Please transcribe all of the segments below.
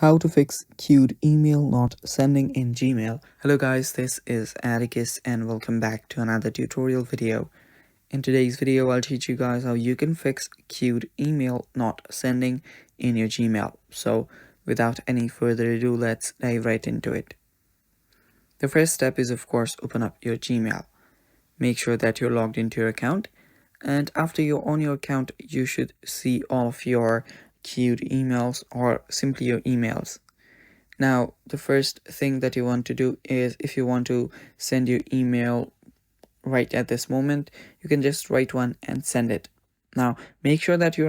How to fix queued email not sending in Gmail. Hello guys, this is Atticus and welcome back to another tutorial video. In today's video, I'll teach you guys how you can fix queued email not sending in your Gmail. So without any further ado, let's dive right into it. The first step is, of course, open up your Gmail. Make sure that you're logged into your account, and after you're on your account, you should see all of your queued emails or simply your emails. Now, the first thing that you want to do is, if you want to send your email right at this moment, you can just write one and send it. Now, make sure that you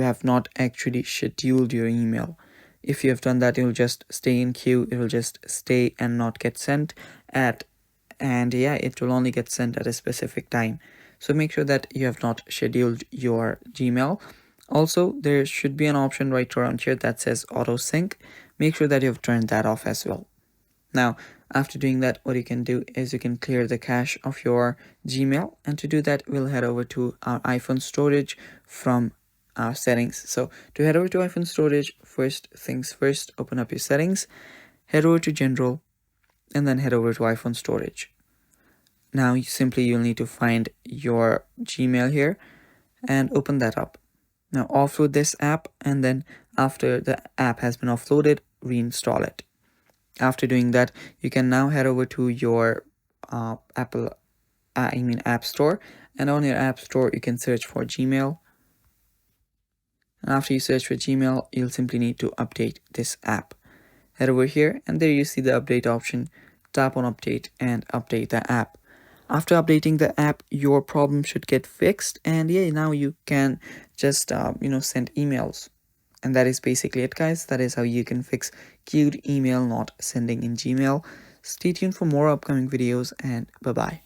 have not actually scheduled your email. If you have done that, it will just stay in queue, it will just stay and not get sent and it will only get sent at a specific time. So make sure that you have not scheduled your Gmail. Also, there should be an option right around here that says auto sync. Make sure that you have turned that off as well. Now, after doing that, what you can do is you can clear the cache of your Gmail, and to do that, we'll head over to our iPhone storage from our settings. So to head over to iPhone storage, first things first, open up your settings, head over to general, and then head over to iPhone storage. Now you'll need to find your Gmail here and open that up. Now offload this app, and then after the app has been offloaded, reinstall it. After doing that, you can now head over to your App Store, and on your App Store you can search for Gmail. And after you search for Gmail, you'll simply need to update this app. Head over here, and there you see the update option. Tap on update and update the app. After updating the app, your problem should get fixed, and now you can just send emails. And that is basically it, guys. That is how you can fix queued email not sending in Gmail. Stay tuned for more upcoming videos, and bye bye.